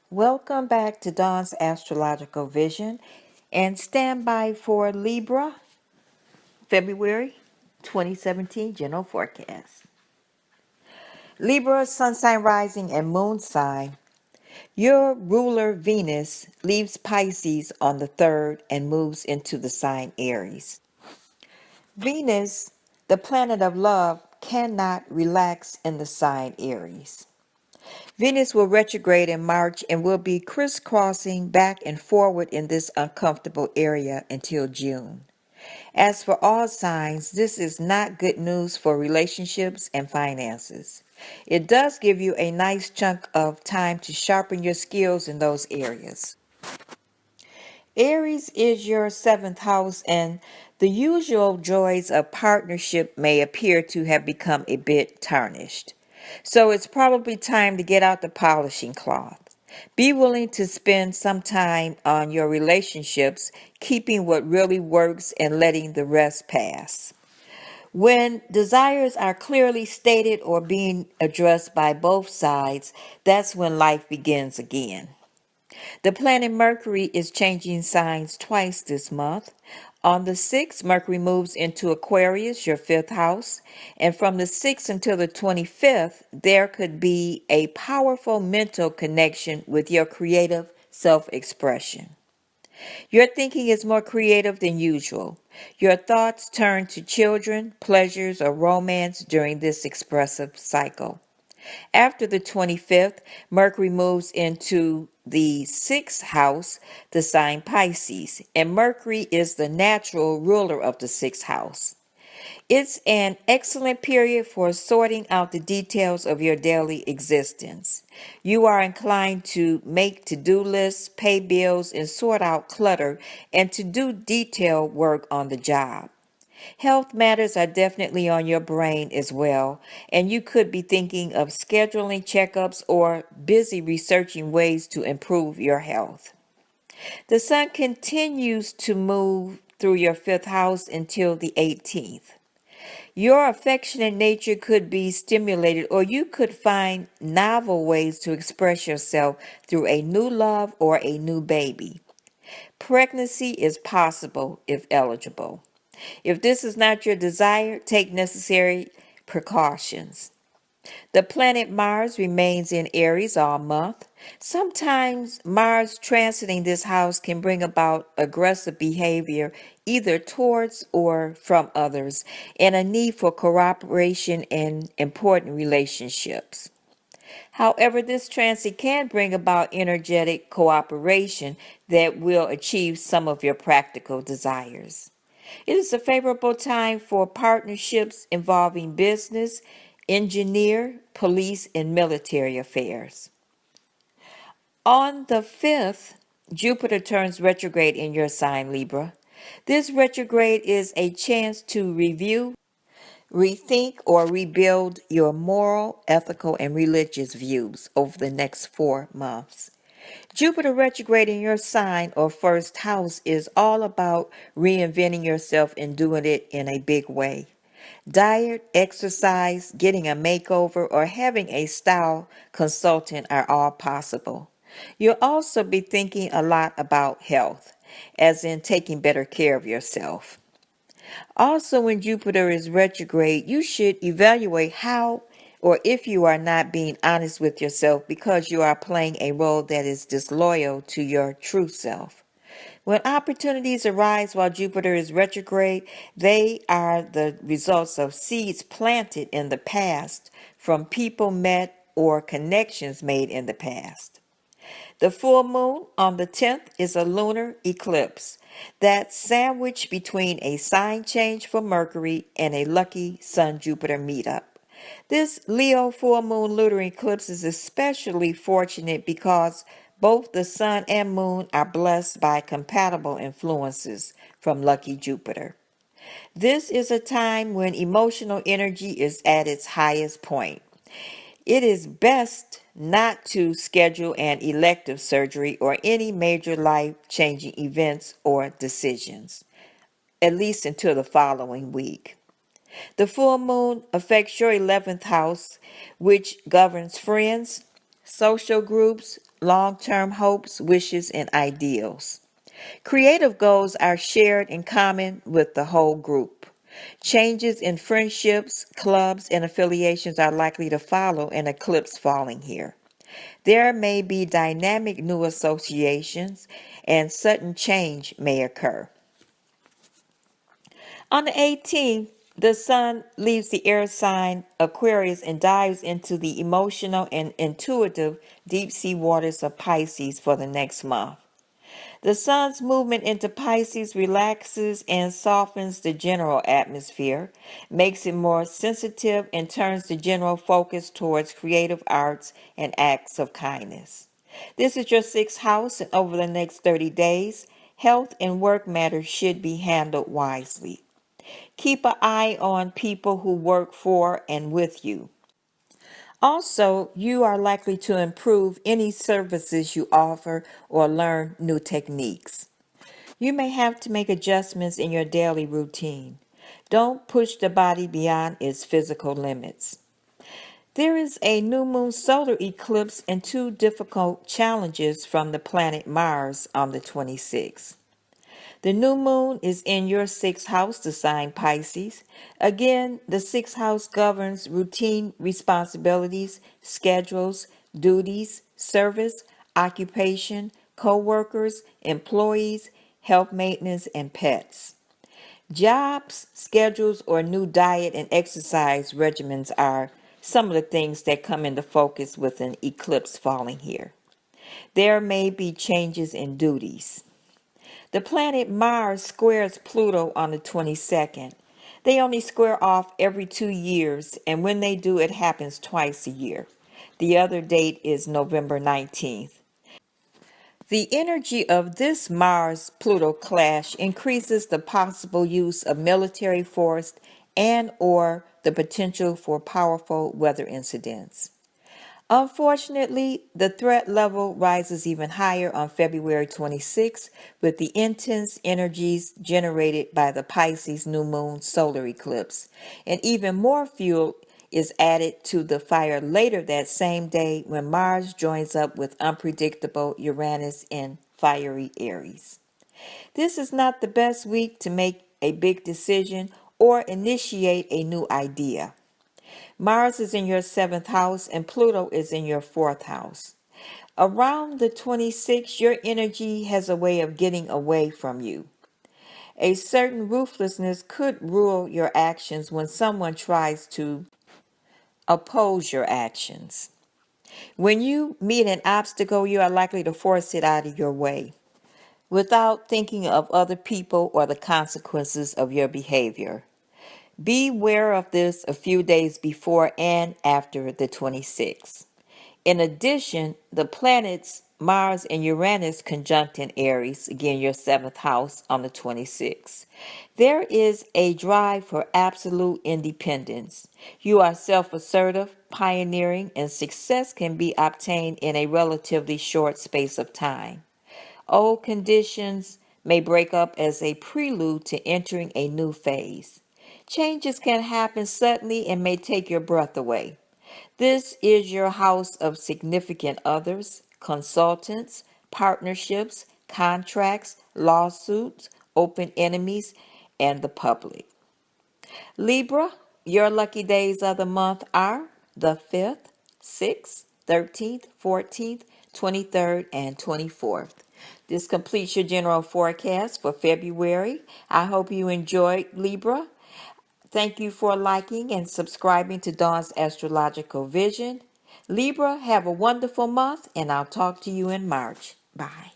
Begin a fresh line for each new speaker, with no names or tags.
Welcome back to Dawn's Astrological Vision and stand by for Libra February 2017 General Forecast. Libra, Sun sign rising and Moon sign. Your ruler Venus leaves Pisces on the 3rd and moves into the sign Aries. Venus, the planet of love, cannot relax in the sign Aries. Venus will retrograde in March and will be crisscrossing back and forward in this uncomfortable area until June. As for all signs, this is not good news for relationships and finances. It does give you a nice chunk of time to sharpen your skills in those areas. Aries is your 7th house, and the usual joys of partnership may appear to have become a bit tarnished. So it's probably time to get out the polishing cloth. Be willing to spend some time on your relationships, keeping what really works and letting the rest pass. When desires are clearly stated or being addressed by both sides, that's when life begins again. The planet Mercury is changing signs twice this month. On the 6th, Mercury moves into Aquarius, your 5th house, and from the 6th until the 25th, there could be a powerful mental connection with your creative self-expression. Your thinking is more creative than usual. Your thoughts turn to children, pleasures, or romance during this expressive cycle. After the 25th, Mercury moves into the 6th house, the sign Pisces, and Mercury is the natural ruler of the 6th house. It's an excellent period for sorting out the details of your daily existence. You are inclined to make to-do lists, pay bills, and sort out clutter, and to do detailed work on the job. Health matters are definitely on your brain as well, and you could be thinking of scheduling checkups or busy researching ways to improve your health. The sun continues to move through your 5th house until the 18th. Your affectionate nature could be stimulated, or you could find novel ways to express yourself through a new love or a new baby. Pregnancy is possible if eligible. If this is not your desire, take necessary precautions. The planet Mars remains in Aries all month. Sometimes Mars transiting this house can bring about aggressive behavior either towards or from others and a need for cooperation in important relationships. However, this transit can bring about energetic cooperation that will achieve some of your practical desires. It is a favorable time for partnerships involving business, engineer, police, and military affairs. On the 5th, Jupiter turns retrograde in your sign, Libra. This retrograde is a chance to review, rethink, or rebuild your moral, ethical, and religious views over the next 4 months. Jupiter retrograde in your sign or 1st house is all about reinventing yourself and doing it in a big way. Diet, exercise, getting a makeover, or having a style consultant are all possible. You'll also be thinking a lot about health, as in taking better care of yourself. Also, when Jupiter is retrograde, you should evaluate how or if you are not being honest with yourself because you are playing a role that is disloyal to your true self. When opportunities arise while Jupiter is retrograde, they are the results of seeds planted in the past from people met or connections made in the past. The full moon on the 10th is a lunar eclipse that's sandwiched between a sign change for Mercury and a lucky Sun-Jupiter meetup. This Leo full moon lunar eclipse is especially fortunate because both the sun and moon are blessed by compatible influences from lucky Jupiter. This is a time when emotional energy is at its highest point. It is best not to schedule an elective surgery or any major life-changing events or decisions, at least until the following week. The full moon affects your 11th house, which governs friends, social groups, long-term hopes, wishes, and ideals. Creative goals are shared in common with the whole group. Changes in friendships, clubs, and affiliations are likely to follow an eclipse falling here. There may be dynamic new associations, and sudden change may occur. On the 18th, the Sun leaves the air sign Aquarius and dives into the emotional and intuitive deep sea waters of Pisces for the next month. The Sun's movement into Pisces relaxes and softens the general atmosphere, makes it more sensitive, and turns the general focus towards creative arts and acts of kindness. This is your sixth house, and over the next 30 days, health and work matters should be handled wisely. Keep an eye on people who work for and with you. Also, you are likely to improve any services you offer or learn new techniques. You may have to make adjustments in your daily routine. Don't push the body beyond its physical limits. There is a new moon solar eclipse and two difficult challenges from the planet Mars on the 26th. The new moon is in your sixth house, the sign Pisces. Again, the sixth house governs routine responsibilities, schedules, duties, service, occupation, co-workers, employees, health maintenance, and pets. Jobs, schedules, or new diet and exercise regimens are some of the things that come into focus with an eclipse falling here. There may be changes in duties. The planet Mars squares Pluto on the 22nd. They only square off every 2 years, and when they do, it happens twice a year. The other date is November 19th. The energy of this Mars-Pluto clash increases the possible use of military force and or the potential for powerful weather incidents. Unfortunately, the threat level rises even higher on February 26 with the intense energies generated by the Pisces new moon solar eclipse, and even more fuel is added to the fire later that same day when Mars joins up with unpredictable Uranus in fiery Aries. This is not the best week to make a big decision or initiate a new idea. Mars is in your seventh house and Pluto is in your fourth house. Around the 26th, your energy has a way of getting away from you. A certain ruthlessness could rule your actions when someone tries to oppose your actions. When you meet an obstacle, you are likely to force it out of your way without thinking of other people or the consequences of your behavior. Beware of this a few days before and after the 26th. In addition, the planets Mars and Uranus conjunct in Aries, again your seventh house, on the 26th. There is a drive for absolute independence. You are self-assertive, pioneering, and success can be obtained in a relatively short space of time. Old conditions may break up as a prelude to entering a new phase. Changes can happen suddenly and may take your breath away. This is your house of significant others, consultants, partnerships, contracts, lawsuits, open enemies, and the public. Libra, your lucky days of the month are the 5th, 6th, 13th, 14th, 23rd, and 24th. This completes your general forecast for February. I hope you enjoyed Libra. Thank you for liking and subscribing to Dawn's Astrological Vision. Libra, have a wonderful month, and I'll talk to you in March. Bye.